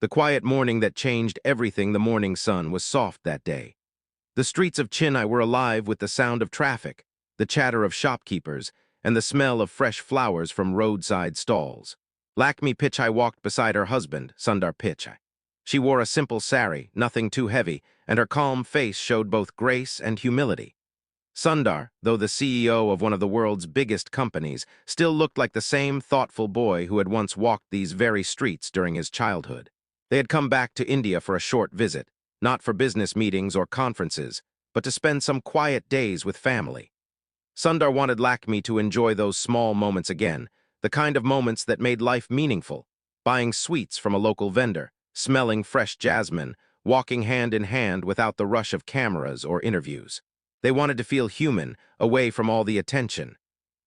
The quiet morning that changed everything. The morning sun was soft that day. The streets of Chennai were alive with the sound of traffic, the chatter of shopkeepers, and the smell of fresh flowers from roadside stalls. Lakhmi Pichai walked beside her husband, Sundar Pichai. She wore a simple sari, nothing too heavy, and her calm face showed both grace and humility. Sundar, though the CEO of one of the world's biggest companies, still looked like the same thoughtful boy who had once walked these very streets during his childhood. They had come back to India for a short visit, not for business meetings or conferences, but to spend some quiet days with family. Sundar wanted Lakhmi to enjoy those small moments again, the kind of moments that made life meaningful, buying sweets from a local vendor, smelling fresh jasmine, walking hand in hand without the rush of cameras or interviews. They wanted to feel human, away from all the attention.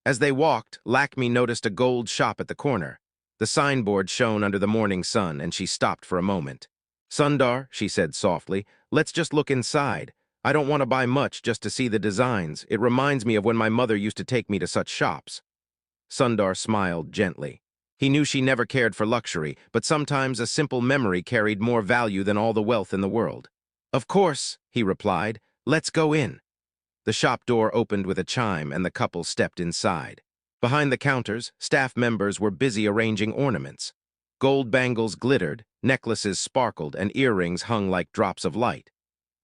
As they walked, Lakhmi noticed a gold shop at the corner. The signboard shone under the morning sun, and she stopped for a moment. "Sundar," she said softly, "let's just look inside. I don't want to buy much just to see the designs. It reminds me of when my mother used to take me to such shops." Sundar smiled gently. He knew she never cared for luxury, but sometimes a simple memory carried more value than all the wealth in the world. "Of course," he replied. "Let's go in." The shop door opened with a chime, and the couple stepped inside. Behind the counters, staff members were busy arranging ornaments. Gold bangles glittered, necklaces sparkled, and earrings hung like drops of light.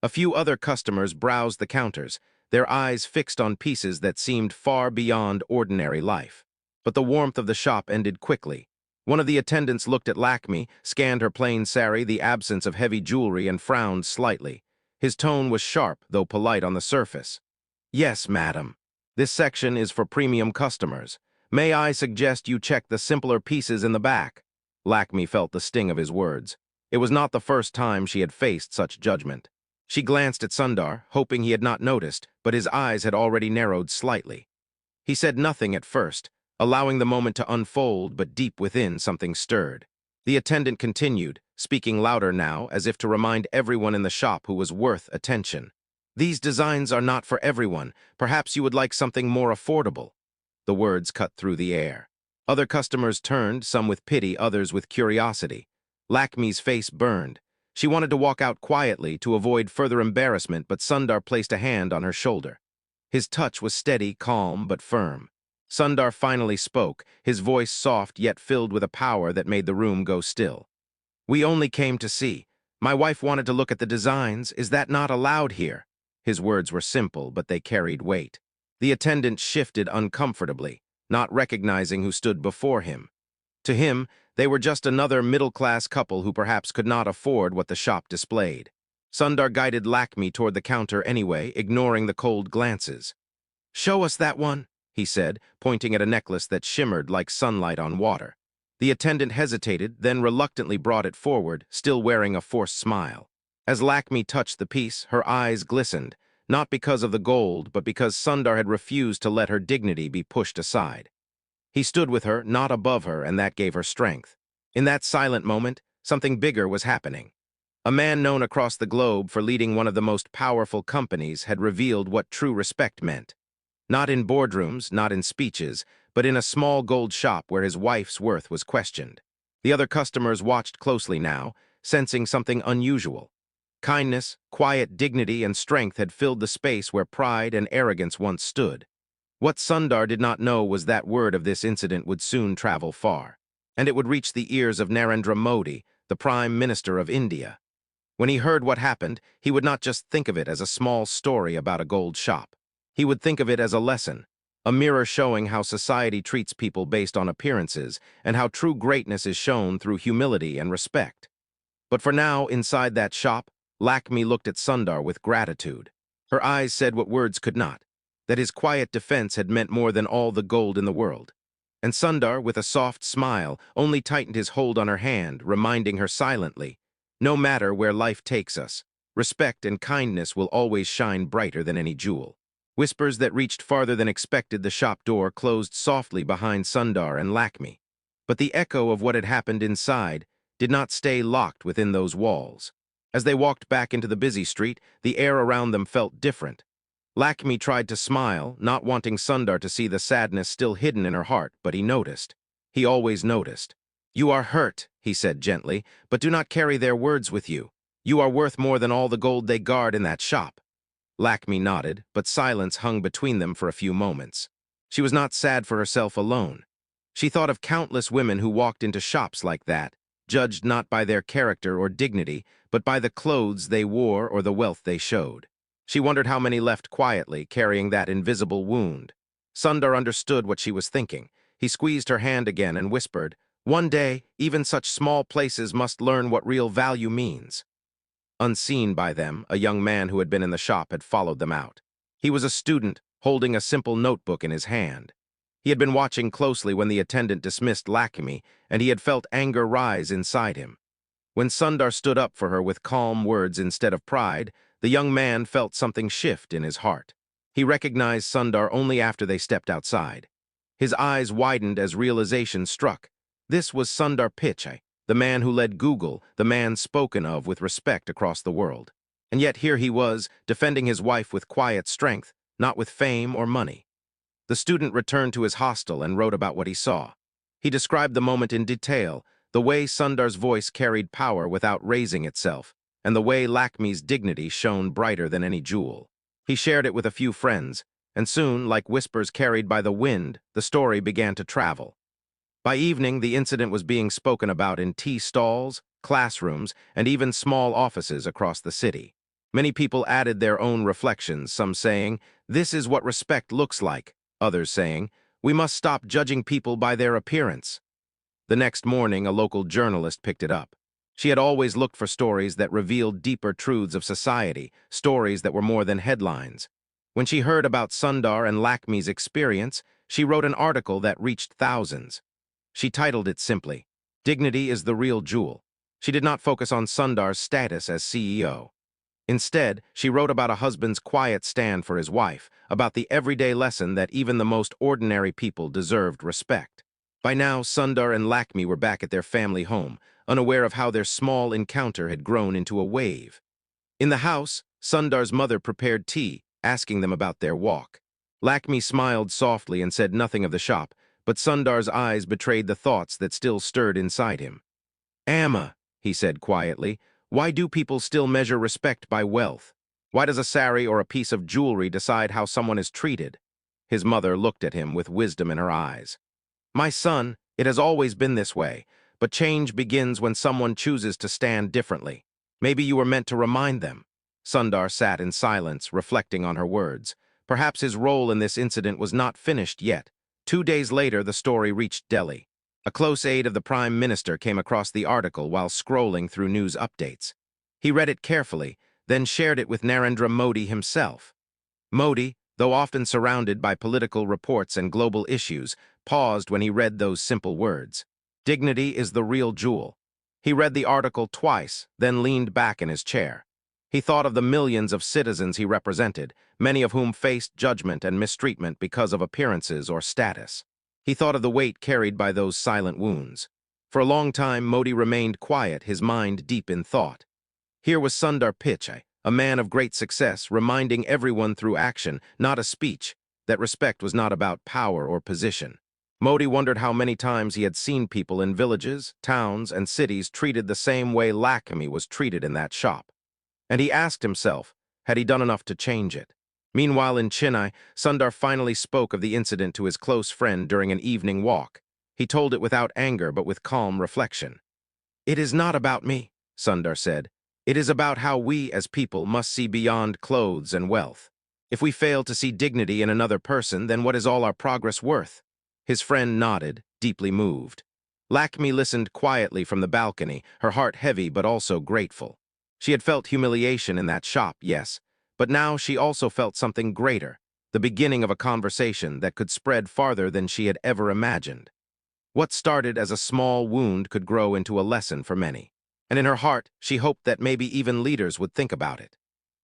A few other customers browsed the counters, their eyes fixed on pieces that seemed far beyond ordinary life. But the warmth of the shop ended quickly. One of the attendants looked at Lakhmi, scanned her plain sari, the absence of heavy jewelry, and frowned slightly. His tone was sharp, though polite on the surface. "Yes, madam. This section is for premium customers. May I suggest you check the simpler pieces in the back?" Lakhmi felt the sting of his words. It was not the first time she had faced such judgment. She glanced at Sundar, hoping he had not noticed, but his eyes had already narrowed slightly. He said nothing at first, allowing the moment to unfold, but deep within something stirred. The attendant continued, speaking louder now, as if to remind everyone in the shop who was worth attention. "These designs are not for everyone. Perhaps you would like something more affordable." The words cut through the air. Other customers turned, some with pity, others with curiosity. Lakhmi's face burned. She wanted to walk out quietly to avoid further embarrassment, but Sundar placed a hand on her shoulder. His touch was steady, calm, but firm. Sundar finally spoke, his voice soft yet filled with a power that made the room go still. "We only came to see. My wife wanted to look at the designs. Is that not allowed here?" His words were simple, but they carried weight. The attendant shifted uncomfortably, not recognizing who stood before him. To him, they were just another middle-class couple who perhaps could not afford what the shop displayed. Sundar guided Lakhmi toward the counter anyway, ignoring the cold glances. "Show us that one," he said, pointing at a necklace that shimmered like sunlight on water. The attendant hesitated, then reluctantly brought it forward, still wearing a forced smile. As Lakhmi touched the piece, her eyes glistened, not because of the gold, but because Sundar had refused to let her dignity be pushed aside. He stood with her, not above her, and that gave her strength. In that silent moment, something bigger was happening. A man known across the globe for leading one of the most powerful companies had revealed what true respect meant. Not in boardrooms, not in speeches, but in a small gold shop where his wife's worth was questioned. The other customers watched closely now, sensing something unusual. Kindness, quiet dignity, and strength had filled the space where pride and arrogance once stood. What Sundar did not know was that word of this incident would soon travel far, and it would reach the ears of Narendra Modi, the Prime Minister of India. When he heard what happened, he would not just think of it as a small story about a gold shop. He would think of it as a lesson, a mirror showing how society treats people based on appearances and how true greatness is shown through humility and respect. But for now, inside that shop, Lakhmi looked at Sundar with gratitude. Her eyes said what words could not, that his quiet defense had meant more than all the gold in the world. And Sundar, with a soft smile, only tightened his hold on her hand, reminding her silently, "No matter where life takes us, respect and kindness will always shine brighter than any jewel." Whispers that reached farther than expected. The shop door closed softly behind Sundar and Lakhmi. But the echo of what had happened inside did not stay locked within those walls. As they walked back into the busy street, the air around them felt different. Lakhmi tried to smile, not wanting Sundar to see the sadness still hidden in her heart, but he noticed. He always noticed. "You are hurt," he said gently, "but do not carry their words with you. You are worth more than all the gold they guard in that shop." Lakhmi nodded, but silence hung between them for a few moments. She was not sad for herself alone. She thought of countless women who walked into shops like that, judged not by their character or dignity, but by the clothes they wore or the wealth they showed. She wondered how many left quietly, carrying that invisible wound. Sundar understood what she was thinking. He squeezed her hand again and whispered, "One day, even such small places must learn what real value means." Unseen by them, a young man who had been in the shop had followed them out. He was a student, holding a simple notebook in his hand. He had been watching closely when the attendant dismissed Lakhmi, and he had felt anger rise inside him. When Sundar stood up for her with calm words instead of pride, the young man felt something shift in his heart. He recognized Sundar only after they stepped outside. His eyes widened as realization struck. This was Sundar Pichai, the man who led Google, the man spoken of with respect across the world. And yet here he was, defending his wife with quiet strength, not with fame or money. The student returned to his hostel and wrote about what he saw. He described the moment in detail, the way Sundar's voice carried power without raising itself, and the way Lakhmi's dignity shone brighter than any jewel. He shared it with a few friends, and soon, like whispers carried by the wind, the story began to travel. By evening, the incident was being spoken about in tea stalls, classrooms, and even small offices across the city. Many people added their own reflections, some saying, "This is what respect looks like," others saying, "We must stop judging people by their appearance." The next morning, a local journalist picked it up. She had always looked for stories that revealed deeper truths of society, stories that were more than headlines. When she heard about Sundar and Lakhmi's experience, she wrote an article that reached thousands. She titled it simply, "Dignity is the Real Jewel." She did not focus on Sundar's status as CEO. Instead, she wrote about a husband's quiet stand for his wife, about the everyday lesson that even the most ordinary people deserved respect. By now, Sundar and Lakhmi were back at their family home, unaware of how their small encounter had grown into a wave. In the house, Sundar's mother prepared tea, asking them about their walk. Lakhmi smiled softly and said nothing of the shop, but Sundar's eyes betrayed the thoughts that still stirred inside him. "Amma," he said quietly, "why do people still measure respect by wealth? Why does a sari or a piece of jewelry decide how someone is treated?" His mother looked at him with wisdom in her eyes. "My son, it has always been this way, but change begins when someone chooses to stand differently. Maybe you were meant to remind them." Sundar sat in silence, reflecting on her words. Perhaps his role in this incident was not finished yet. 2 days later, the story reached Delhi. A close aide of the Prime Minister came across the article while scrolling through news updates. He read it carefully, then shared it with Narendra Modi himself. Modi, though often surrounded by political reports and global issues, paused when he read those simple words. Dignity is the real jewel. He read the article twice, then leaned back in his chair. He thought of the millions of citizens he represented, many of whom faced judgment and mistreatment because of appearances or status. He thought of the weight carried by those silent wounds. For a long time, Modi remained quiet, his mind deep in thought. Here was Sundar Pichai, a man of great success, reminding everyone through action, not a speech, that respect was not about power or position. Modi wondered how many times he had seen people in villages, towns, and cities treated the same way Lakhmi was treated in that shop. And he asked himself, had he done enough to change it? Meanwhile in Chennai, Sundar finally spoke of the incident to his close friend during an evening walk. He told it without anger but with calm reflection. "It is not about me," Sundar said. "It is about how we as people must see beyond clothes and wealth. If we fail to see dignity in another person, then what is all our progress worth?" His friend nodded, deeply moved. Lakhmi listened quietly from the balcony, her heart heavy but also grateful. She had felt humiliation in that shop, yes, but now she also felt something greater, the beginning of a conversation that could spread farther than she had ever imagined. What started as a small wound could grow into a lesson for many, and in her heart she hoped that maybe even leaders would think about it.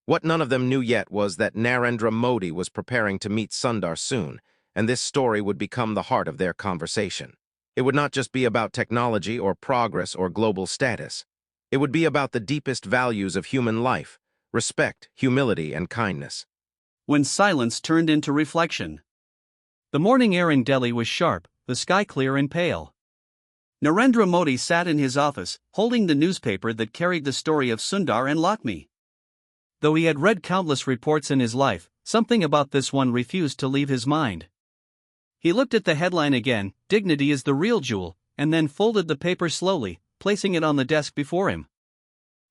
What none of them knew yet was that Narendra Modi was preparing to meet Sundar soon, and this story would become the heart of their conversation. It would not just be about technology or progress or global status. It would be about the deepest values of human life, respect, humility, and kindness. When silence turned into reflection. The morning air in Delhi was sharp, the sky clear and pale. Narendra Modi sat in his office, holding the newspaper that carried the story of Sundar and Lakhmi. Though he had read countless reports in his life, something about this one refused to leave his mind. He looked at the headline again, "Dignity is the real jewel," and then folded the paper slowly, placing it on the desk before him.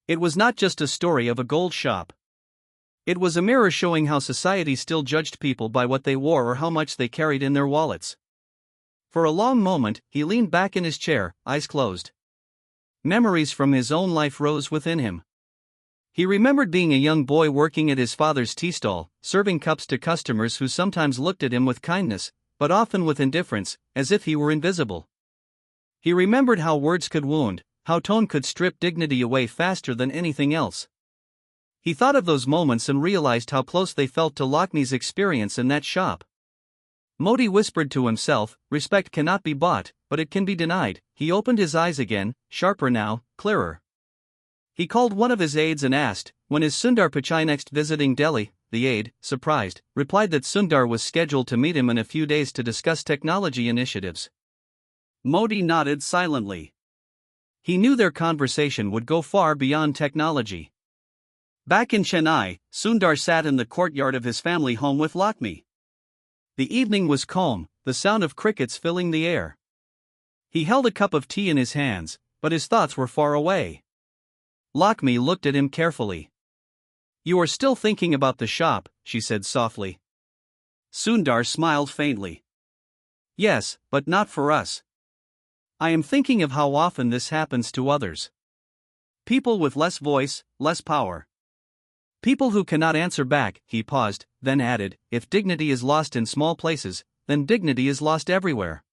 It was not just a story of a gold shop. It was a mirror showing how society still judged people by what they wore or how much they carried in their wallets. For a long moment, he leaned back in his chair, eyes closed. Memories from his own life rose within him. He remembered being a young boy working at his father's tea stall, serving cups to customers who sometimes looked at him with kindness, but often with indifference, as if he were invisible. He remembered how words could wound, how tone could strip dignity away faster than anything else. He thought of those moments and realized how close they felt to Lakhmi's experience in that shop. Modi whispered to himself, "Respect cannot be bought, but it can be denied." He opened his eyes again, sharper now, clearer. He called one of his aides and asked, "When is Sundar Pichai next visiting Delhi?" The aide, surprised, replied that Sundar was scheduled to meet him in a few days to discuss technology initiatives. Modi nodded silently. He knew their conversation would go far beyond technology. Back in Chennai, Sundar sat in the courtyard of his family home with Lakhmi. The evening was calm, the sound of crickets filling the air. He held a cup of tea in his hands, but his thoughts were far away. Lakhmi looked at him carefully. "You are still thinking about the shop," she said softly. Sundar smiled faintly. "Yes, but not for us. I am thinking of how often this happens to others. People with less voice, less power. People who cannot answer back." He paused, then added, "If dignity is lost in small places, then dignity is lost everywhere."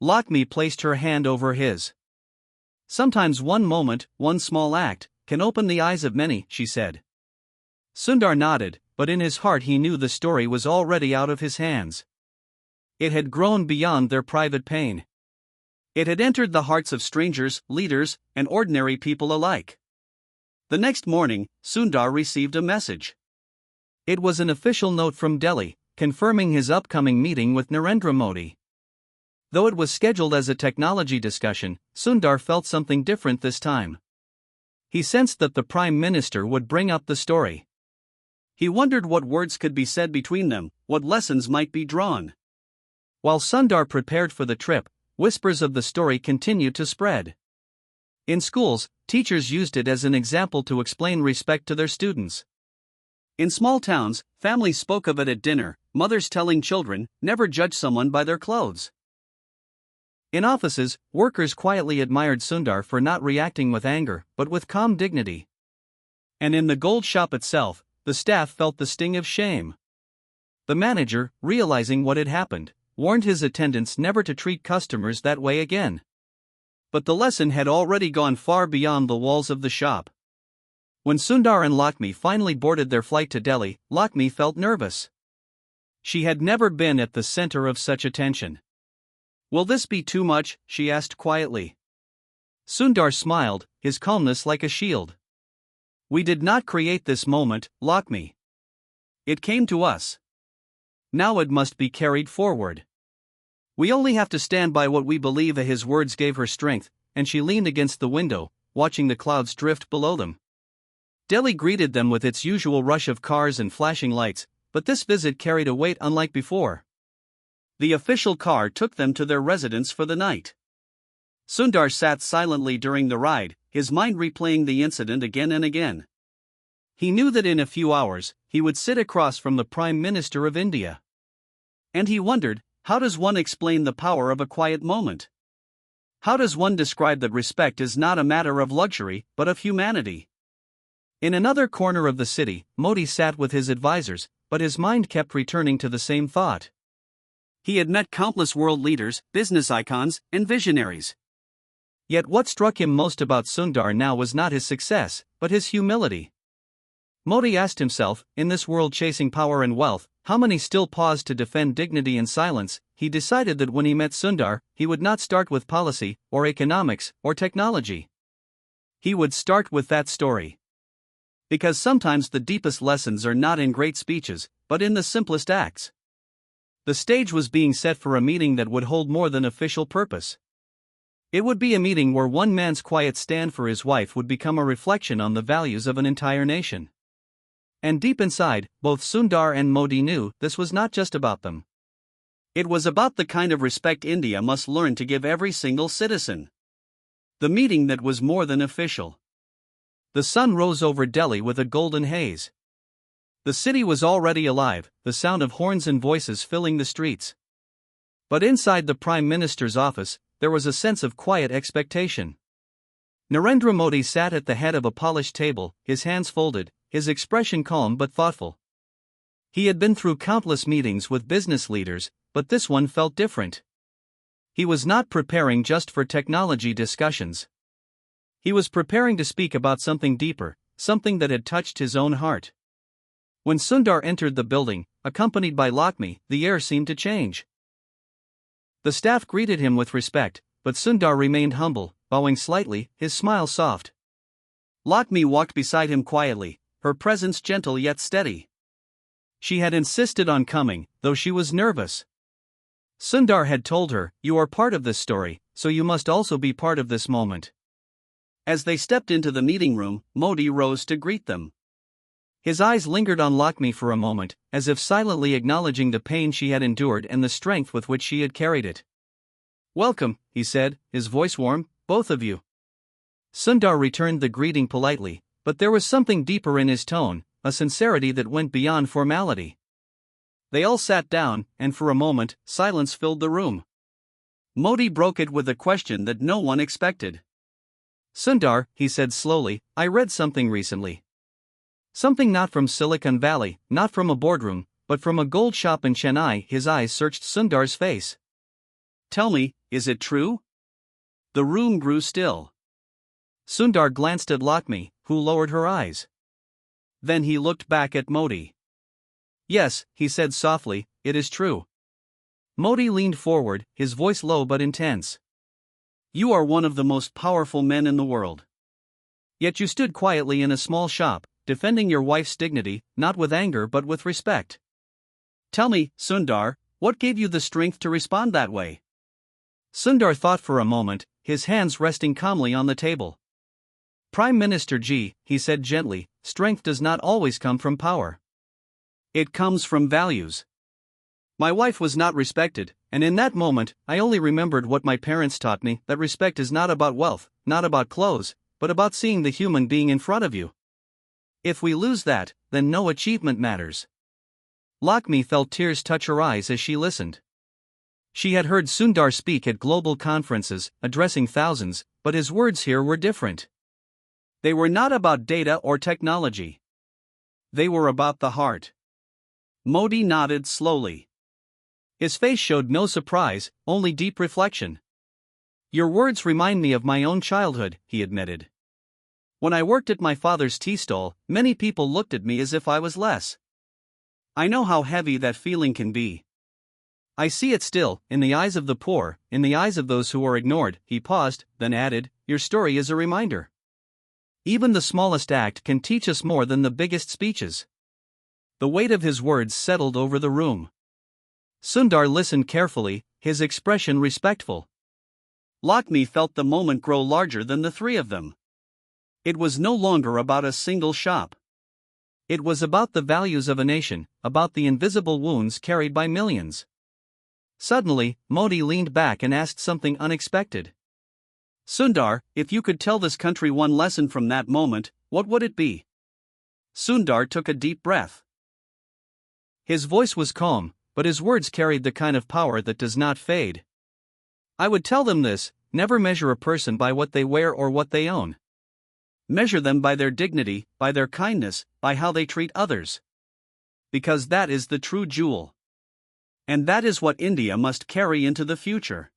Lakhmi placed her hand over his. "Sometimes one moment, one small act, can open the eyes of many," she said. Sundar nodded, but in his heart he knew the story was already out of his hands. It had grown beyond their private pain. It had entered the hearts of strangers, leaders, and ordinary people alike. The next morning, Sundar received a message. It was an official note from Delhi, confirming his upcoming meeting with Narendra Modi. Though it was scheduled as a technology discussion, Sundar felt something different this time. He sensed that the Prime Minister would bring up the story. He wondered what words could be said between them, what lessons might be drawn. While Sundar prepared for the trip, whispers of the story continued to spread. In schools, teachers used it as an example to explain respect to their students. In small towns, families spoke of it at dinner, mothers telling children, "Never judge someone by their clothes." In offices, workers quietly admired Sundar for not reacting with anger, but with calm dignity. And in the gold shop itself, the staff felt the sting of shame. The manager, realizing what had happened, warned his attendants never to treat customers that way again. But the lesson had already gone far beyond the walls of the shop. When Sundar and Lakhmi finally boarded their flight to Delhi, Lakhmi felt nervous. She had never been at the center of such attention. "Will this be too much?" she asked quietly. Sundar smiled, his calmness like a shield. "We did not create this moment, Lakhmi. It came to us. Now it must be carried forward. We only have to stand by what we believe." His words gave her strength, and she leaned against the window, watching the clouds drift below them. Delhi greeted them with its usual rush of cars and flashing lights, but this visit carried a weight unlike before. The official car took them to their residence for the night. Sundar sat silently during the ride, his mind replaying the incident again and again. He knew that in a few hours, he would sit across from the Prime Minister of India. And he wondered, how does one explain the power of a quiet moment? How does one describe that respect is not a matter of luxury, but of humanity? In another corner of the city, Modi sat with his advisors, but his mind kept returning to the same thought. He had met countless world leaders, business icons, and visionaries. Yet what struck him most about Sundar now was not his success, but his humility. Modi asked himself, in this world chasing power and wealth, how many still pause to defend dignity in silence? He decided that when he met Sundar, he would not start with policy, or economics, or technology. He would start with that story. Because sometimes the deepest lessons are not in great speeches, but in the simplest acts. The stage was being set for a meeting that would hold more than official purpose. It would be a meeting where one man's quiet stand for his wife would become a reflection on the values of an entire nation. And deep inside, both Sundar and Modi knew this was not just about them. It was about the kind of respect India must learn to give every single citizen. The meeting that was more than official. The sun rose over Delhi with a golden haze. The city was already alive, the sound of horns and voices filling the streets. But inside the Prime Minister's office, there was a sense of quiet expectation. Narendra Modi sat at the head of a polished table, his hands folded, his expression calm but thoughtful. He had been through countless meetings with business leaders, but this one felt different. He was not preparing just for technology discussions. He was preparing to speak about something deeper, something that had touched his own heart. When Sundar entered the building, accompanied by Lakhmi, the air seemed to change. The staff greeted him with respect, but Sundar remained humble, bowing slightly, his smile soft. Lakhmi walked beside him quietly, her presence gentle yet steady. She had insisted on coming, though she was nervous. Sundar had told her, "You are part of this story, so you must also be part of this moment." As they stepped into the meeting room, Modi rose to greet them. His eyes lingered on Lakhmi for a moment, as if silently acknowledging the pain she had endured and the strength with which she had carried it. "Welcome," he said, his voice warm, "both of you." Sundar returned the greeting politely, but there was something deeper in his tone, a sincerity that went beyond formality. They all sat down, and for a moment, silence filled the room. Modi broke it with a question that no one expected. "Sundar," he said slowly, "I read something recently. Something not from Silicon Valley, not from a boardroom, but from a gold shop in Chennai." His eyes searched Sundar's face. "Tell me, is it true?" The room grew still. Sundar glanced at Lakhmi, who lowered her eyes. Then he looked back at Modi. "Yes," he said softly, "it is true." Modi leaned forward, his voice low but intense. "You are one of the most powerful men in the world. Yet you stood quietly in a small shop, defending your wife's dignity, not with anger but with respect. Tell me, Sundar, what gave you the strength to respond that way?" Sundar thought for a moment, his hands resting calmly on the table. "Prime Minister Ji," he said gently, "strength does not always come from power. It comes from values. My wife was not respected, and in that moment, I only remembered what my parents taught me, that respect is not about wealth, not about clothes, but about seeing the human being in front of you. If we lose that, then no achievement matters." Lakhmi felt tears touch her eyes as she listened. She had heard Sundar speak at global conferences, addressing thousands, but his words here were different. They were not about data or technology. They were about the heart. Modi nodded slowly. His face showed no surprise, only deep reflection. "Your words remind me of my own childhood," he admitted. "When I worked at my father's tea stall, many people looked at me as if I was less. I know how heavy that feeling can be. I see it still, in the eyes of the poor, in the eyes of those who are ignored." He paused, then added, "Your story is a reminder. Even the smallest act can teach us more than the biggest speeches." The weight of his words settled over the room. Sundar listened carefully, his expression respectful. Lakhmi felt the moment grow larger than the three of them. It was no longer about a single shop. It was about the values of a nation, about the invisible wounds carried by millions. Suddenly, Modi leaned back and asked something unexpected. "Sundar, if you could tell this country one lesson from that moment, what would it be?" Sundar took a deep breath. His voice was calm, but his words carried the kind of power that does not fade. "I would tell them this: never measure a person by what they wear or what they own. Measure them by their dignity, by their kindness, by how they treat others. Because that is the true jewel. And that is what India must carry into the future."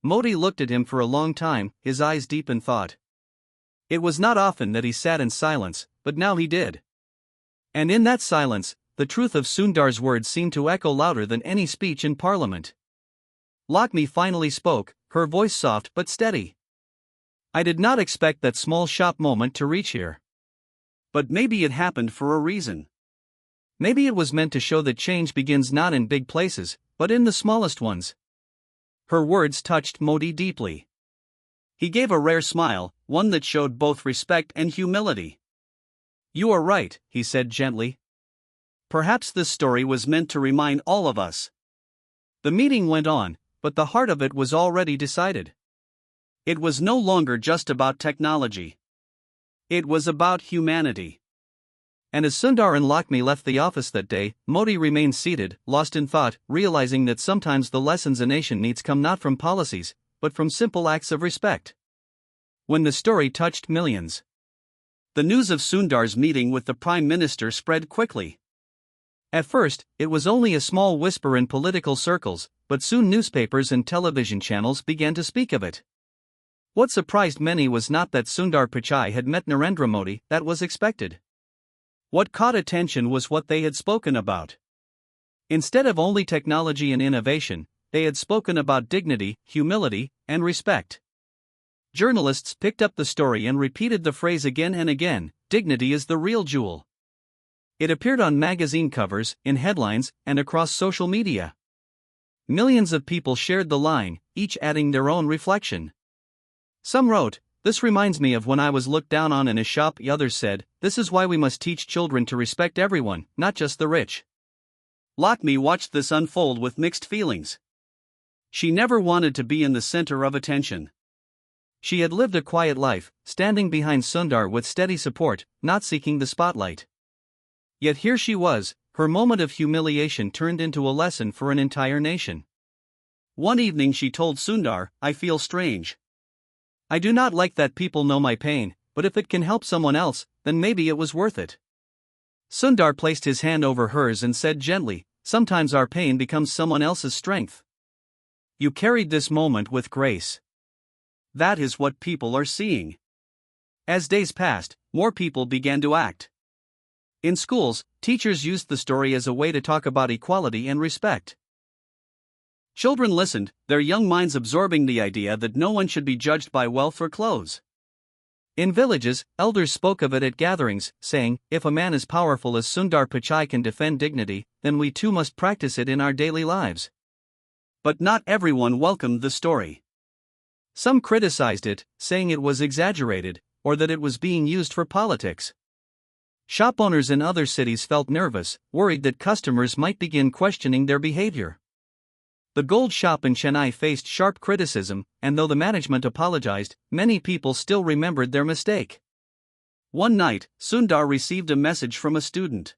Modi looked at him for a long time, his eyes deep in thought. It was not often that he sat in silence, but now he did. And in that silence, the truth of Sundar's words seemed to echo louder than any speech in parliament. Lakhmi finally spoke, her voice soft but steady. "I did not expect that small shop moment to reach here. But maybe it happened for a reason. Maybe it was meant to show that change begins not in big places, but in the smallest ones." Her words touched Modi deeply. He gave a rare smile, one that showed both respect and humility. "You are right," he said gently. "Perhaps this story was meant to remind all of us." The meeting went on, but the heart of it was already decided. It was no longer just about technology. It was about humanity. And as Sundar and Lakhmi left the office that day, Modi remained seated, lost in thought, realizing that sometimes the lessons a nation needs come not from policies, but from simple acts of respect. When the story touched millions, the news of Sundar's meeting with the Prime Minister spread quickly. At first, it was only a small whisper in political circles, but soon newspapers and television channels began to speak of it. What surprised many was not that Sundar Pichai had met Narendra Modi, that was expected. What caught attention was what they had spoken about. Instead of only technology and innovation, they had spoken about dignity, humility, and respect. Journalists picked up the story and repeated the phrase again and again: "Dignity is the real jewel." It appeared on magazine covers, in headlines, and across social media. Millions of people shared the line, each adding their own reflection. Some wrote, "This reminds me of when I was looked down on in a shop." Others said, "This is why we must teach children to respect everyone, not just the rich." Lakhmi watched this unfold with mixed feelings. She never wanted to be in the center of attention. She had lived a quiet life, standing behind Sundar with steady support, not seeking the spotlight. Yet here she was, her moment of humiliation turned into a lesson for an entire nation. One evening she told Sundar, "I feel strange. I do not like that people know my pain, but if it can help someone else, then maybe it was worth it." Sundar placed his hand over hers and said gently, "Sometimes our pain becomes someone else's strength. You carried this moment with grace. That is what people are seeing." As days passed, more people began to act. In schools, teachers used the story as a way to talk about equality and respect. Children listened, their young minds absorbing the idea that no one should be judged by wealth or clothes. In villages, elders spoke of it at gatherings, saying, "If a man as powerful as Sundar Pichai can defend dignity, then we too must practice it in our daily lives." But not everyone welcomed the story. Some criticized it, saying it was exaggerated, or that it was being used for politics. Shop owners in other cities felt nervous, worried that customers might begin questioning their behavior. The gold shop in Chennai faced sharp criticism, and though the management apologized, many people still remembered their mistake. One night, Sundar received a message from a student.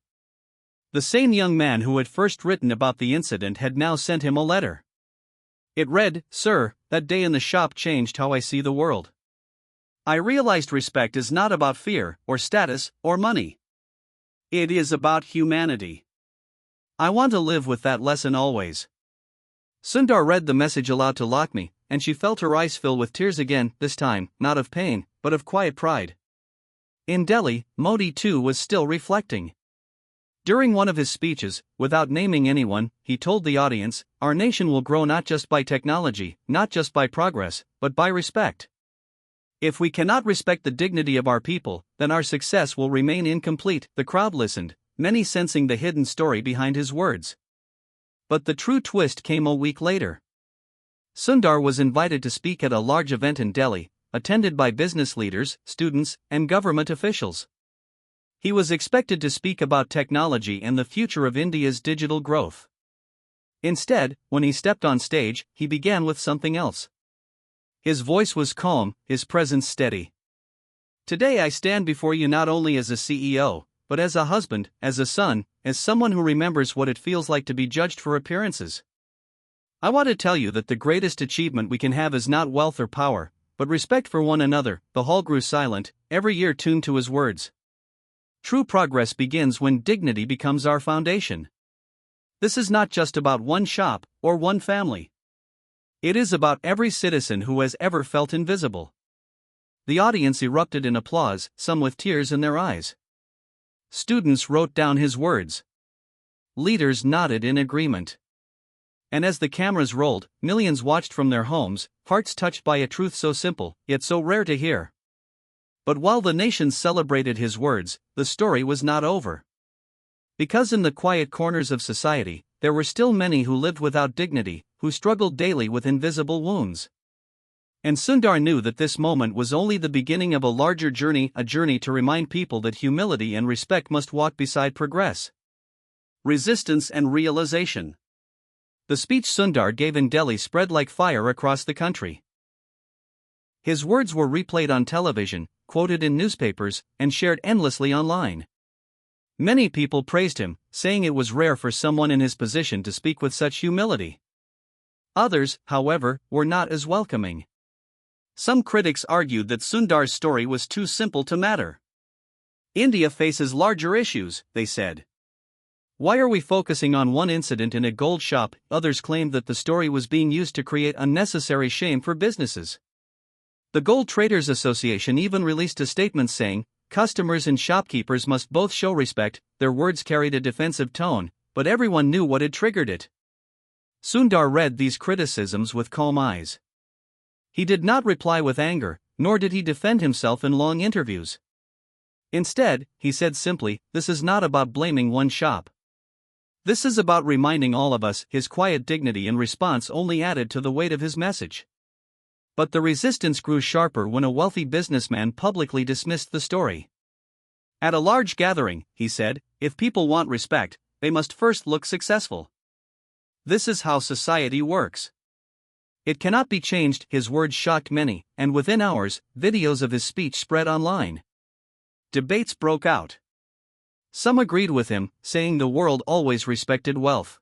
The same young man who had first written about the incident had now sent him a letter. It read, "Sir, that day in the shop changed how I see the world. I realized respect is not about fear, or status, or money. It is about humanity. I want to live with that lesson always." Sundar read the message aloud to Lakhmi, and she felt her eyes fill with tears again, this time, not of pain, but of quiet pride. In Delhi, Modi too was still reflecting. During one of his speeches, without naming anyone, he told the audience, "Our nation will grow not just by technology, not just by progress, but by respect. If we cannot respect the dignity of our people, then our success will remain incomplete." The crowd listened, many sensing the hidden story behind his words. But the true twist came a week later. Sundar was invited to speak at a large event in Delhi, attended by business leaders, students, and government officials. He was expected to speak about technology and the future of India's digital growth. Instead, when he stepped on stage, he began with something else. His voice was calm, his presence steady. "Today I stand before you not only as a CEO, but as a husband, as a son, as someone who remembers what it feels like to be judged for appearances. I want to tell you that the greatest achievement we can have is not wealth or power, but respect for one another." The hall grew silent, every ear tuned to his words. True progress begins when dignity becomes our foundation. This is not just about one shop, or one family. It is about every citizen who has ever felt invisible. The audience erupted in applause, some with tears in their eyes. Students wrote down his words. Leaders nodded in agreement. And as the cameras rolled, millions watched from their homes, hearts touched by a truth so simple, yet so rare to hear. But while the nation celebrated his words, the story was not over. Because in the quiet corners of society, there were still many who lived without dignity, who struggled daily with invisible wounds. And Sundar knew that this moment was only the beginning of a larger journey, a journey to remind people that humility and respect must walk beside progress, resistance, and realization. The speech Sundar gave in Delhi spread like fire across the country. His words were replayed on television, quoted in newspapers, and shared endlessly online. Many people praised him, saying it was rare for someone in his position to speak with such humility. Others, however, were not as welcoming. Some critics argued that Sundar's story was too simple to matter. India faces larger issues, they said. Why are we focusing on one incident in a gold shop? Others claimed that the story was being used to create unnecessary shame for businesses. The Gold Traders Association even released a statement saying, "Customers and shopkeepers must both show respect." Their words carried a defensive tone, but everyone knew what had triggered it. Sundar read these criticisms with calm eyes. He did not reply with anger, nor did he defend himself in long interviews. Instead, he said simply, "This is not about blaming one shop. This is about reminding all of us." His quiet dignity in response only added to the weight of his message. But the resistance grew sharper when a wealthy businessman publicly dismissed the story. At a large gathering, he said, "If people want respect, they must first look successful. This is how society works. It cannot be changed." His words shocked many, and within hours, videos of his speech spread online. Debates broke out. Some agreed with him, saying the world always respected wealth.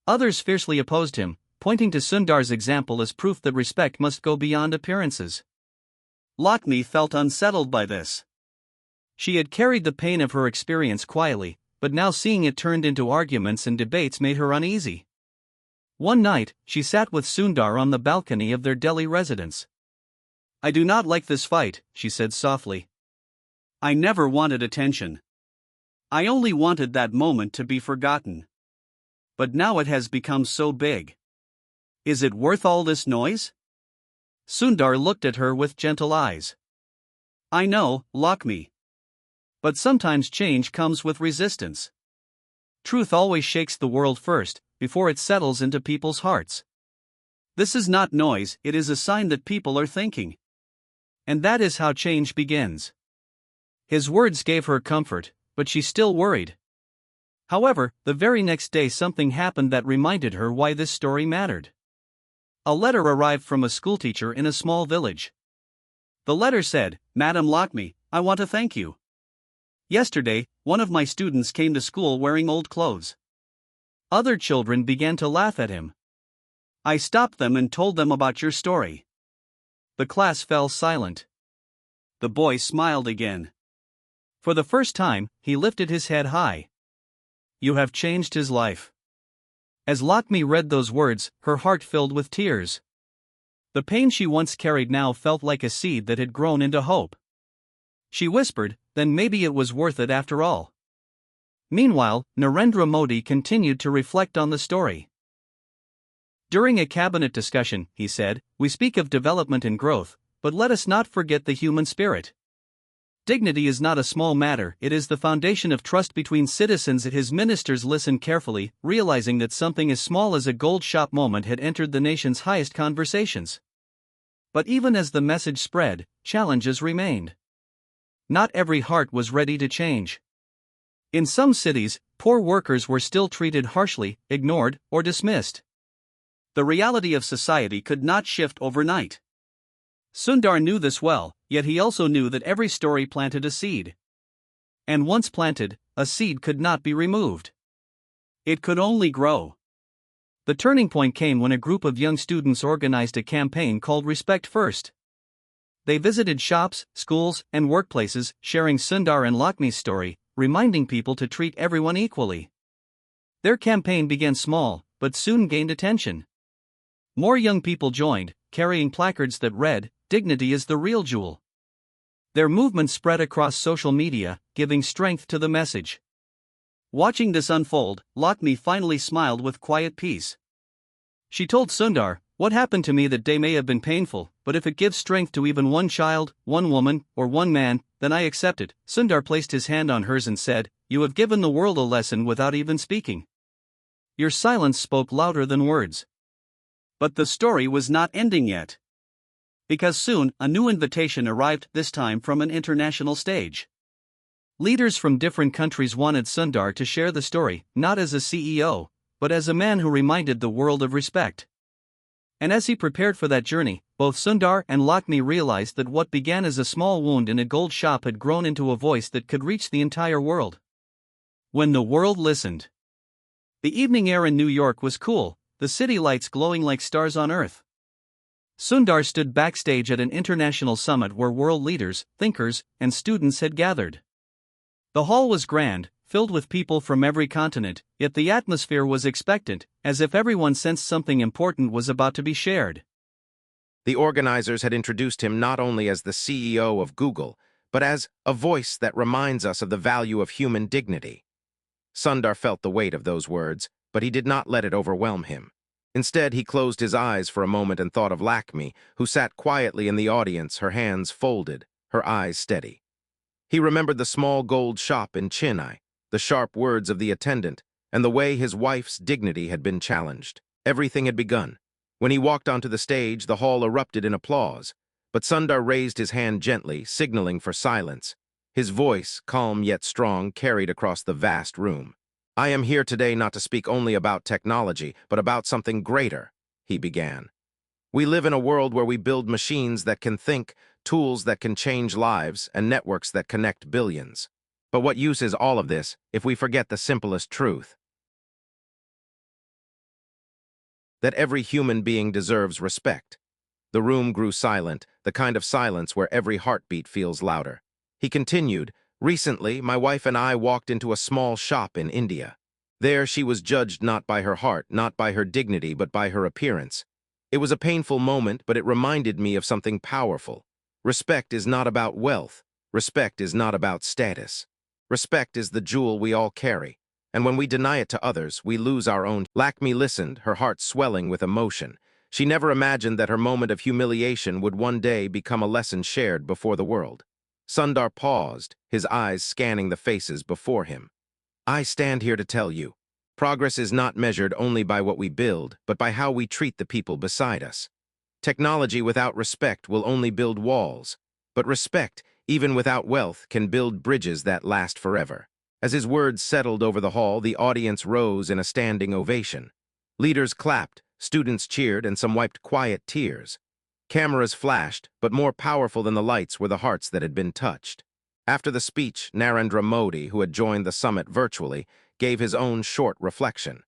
Others fiercely opposed him, pointing to Sundar's example as proof that respect must go beyond appearances. Lakhmi felt unsettled by this. She had carried the pain of her experience quietly, but now seeing it turned into arguments and debates made her uneasy. One night, she sat with Sundar on the balcony of their Delhi residence. "I do not like this fight," she said softly. "I never wanted attention. I only wanted that moment to be forgotten. But now it has become so big. Is it worth all this noise?" Sundar looked at her with gentle eyes. "I know, Lakhmi. But sometimes change comes with resistance. Truth always shakes the world first, before it settles into people's hearts. This is not noise, it is a sign that people are thinking. And that is how change begins." His words gave her comfort, but she still worried. However, the very next day something happened that reminded her why this story mattered. A letter arrived from a schoolteacher in a small village. The letter said, "Madam Lakhmi, I want to thank you. Yesterday, one of my students came to school wearing old clothes. Other children began to laugh at him. I stopped them and told them about your story." The class fell silent. The boy smiled again. For the first time, he lifted his head high. "You have changed his life." As Lakhmi read those words, her heart filled with tears. The pain she once carried now felt like a seed that had grown into hope. She whispered, "Then maybe it was worth it after all." Meanwhile, Narendra Modi continued to reflect on the story. During a cabinet discussion, he said, "We speak of development and growth, but let us not forget the human spirit. Dignity is not a small matter, it is the foundation of trust between citizens." His ministers listened carefully, realizing that something as small as a gold shop moment had entered the nation's highest conversations. But even as the message spread, challenges remained. Not every heart was ready to change. In some cities, poor workers were still treated harshly, ignored, or dismissed. The reality of society could not shift overnight. Sundar knew this well, yet he also knew that every story planted a seed. And once planted, a seed could not be removed. It could only grow. The turning point came when a group of young students organized a campaign called Respect First. They visited shops, schools, and workplaces, sharing Sundar and Lakhmi's story, reminding people to treat everyone equally. Their campaign began small, but soon gained attention. More young people joined, carrying placards that read, "Dignity is the real jewel." Their movement spread across social media, giving strength to the message. Watching this unfold, Lakhmi finally smiled with quiet peace. She told Sundar, "What happened to me that day may have been painful, but if it gives strength to even one child, one woman, or one man, then I accept it." Sundar placed his hand on hers and said, "You have given the world a lesson without even speaking. Your silence spoke louder than words." But the story was not ending yet. Because soon, a new invitation arrived, this time from an international stage. Leaders from different countries wanted Sundar to share the story, not as a CEO, but as a man who reminded the world of respect. And as he prepared for that journey, both Sundar and Lakhmi realized that what began as a small wound in a gold shop had grown into a voice that could reach the entire world. When the world listened. The evening air in New York was cool, the city lights glowing like stars on Earth. Sundar stood backstage at an international summit where world leaders, thinkers, and students had gathered. The hall was grand, filled with people from every continent, yet the atmosphere was expectant, as if everyone sensed something important was about to be shared. The organizers had introduced him not only as the CEO of Google, but as a voice that reminds us of the value of human dignity. Sundar felt the weight of those words, but he did not let it overwhelm him. Instead, he closed his eyes for a moment and thought of Lakhmi, who sat quietly in the audience, her hands folded, her eyes steady. He remembered the small gold shop in Chennai, the sharp words of the attendant, and the way his wife's dignity had been challenged. Everything had begun. When he walked onto the stage, the hall erupted in applause, but Sundar raised his hand gently, signaling for silence. His voice, calm yet strong, carried across the vast room. "I am here today not to speak only about technology, but about something greater," he began. "We live in a world where we build machines that can think, tools that can change lives, and networks that connect billions. But what use is all of this if we forget the simplest truth? That every human being deserves respect." The room grew silent, the kind of silence where every heartbeat feels louder. He continued, "Recently, my wife and I walked into a small shop in India. There she was judged not by her heart, not by her dignity, but by her appearance. It was a painful moment, but it reminded me of something powerful. Respect is not about wealth. Respect is not about status. Respect is the jewel we all carry, and when we deny it to others, we lose our own." Lakhmi listened, her heart swelling with emotion. She never imagined that her moment of humiliation would one day become a lesson shared before the world. Sundar paused, his eyes scanning the faces before him. "I stand here to tell you, progress is not measured only by what we build, but by how we treat the people beside us. Technology without respect will only build walls, but respect, even without wealth, can build bridges that last forever." As his words settled over the hall, the audience rose in a standing ovation. Leaders clapped, students cheered, and some wiped quiet tears. Cameras flashed, but more powerful than the lights were the hearts that had been touched. After the speech, Narendra Modi, who had joined the summit virtually, gave his own short reflection.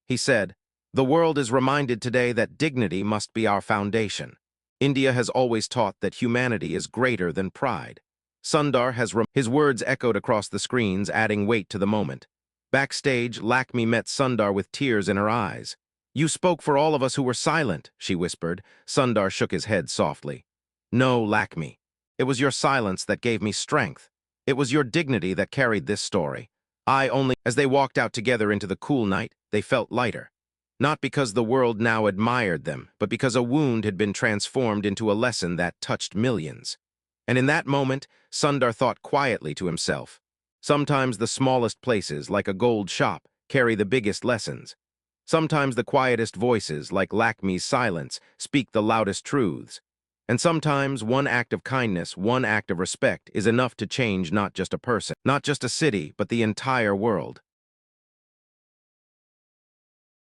He said, "The world is reminded today that dignity must be our foundation. India has always taught that humanity is greater than pride. Sundar has his words echoed across the screens, adding weight to the moment. Backstage, Lakhmi met Sundar with tears in her eyes. "You spoke for all of us who were silent," she whispered. Sundar shook his head softly. "No, Lakhmi. It was your silence that gave me strength. It was your dignity that carried this story. I only..." As they walked out together into the cool night, they felt lighter. Not because the world now admired them, but because a wound had been transformed into a lesson that touched millions. And in that moment, Sundar thought quietly to himself, "Sometimes the smallest places, like a gold shop, carry the biggest lessons. Sometimes the quietest voices, like Lakhmi's silence, speak the loudest truths. And sometimes one act of kindness, one act of respect is enough to change not just a person, not just a city, but the entire world."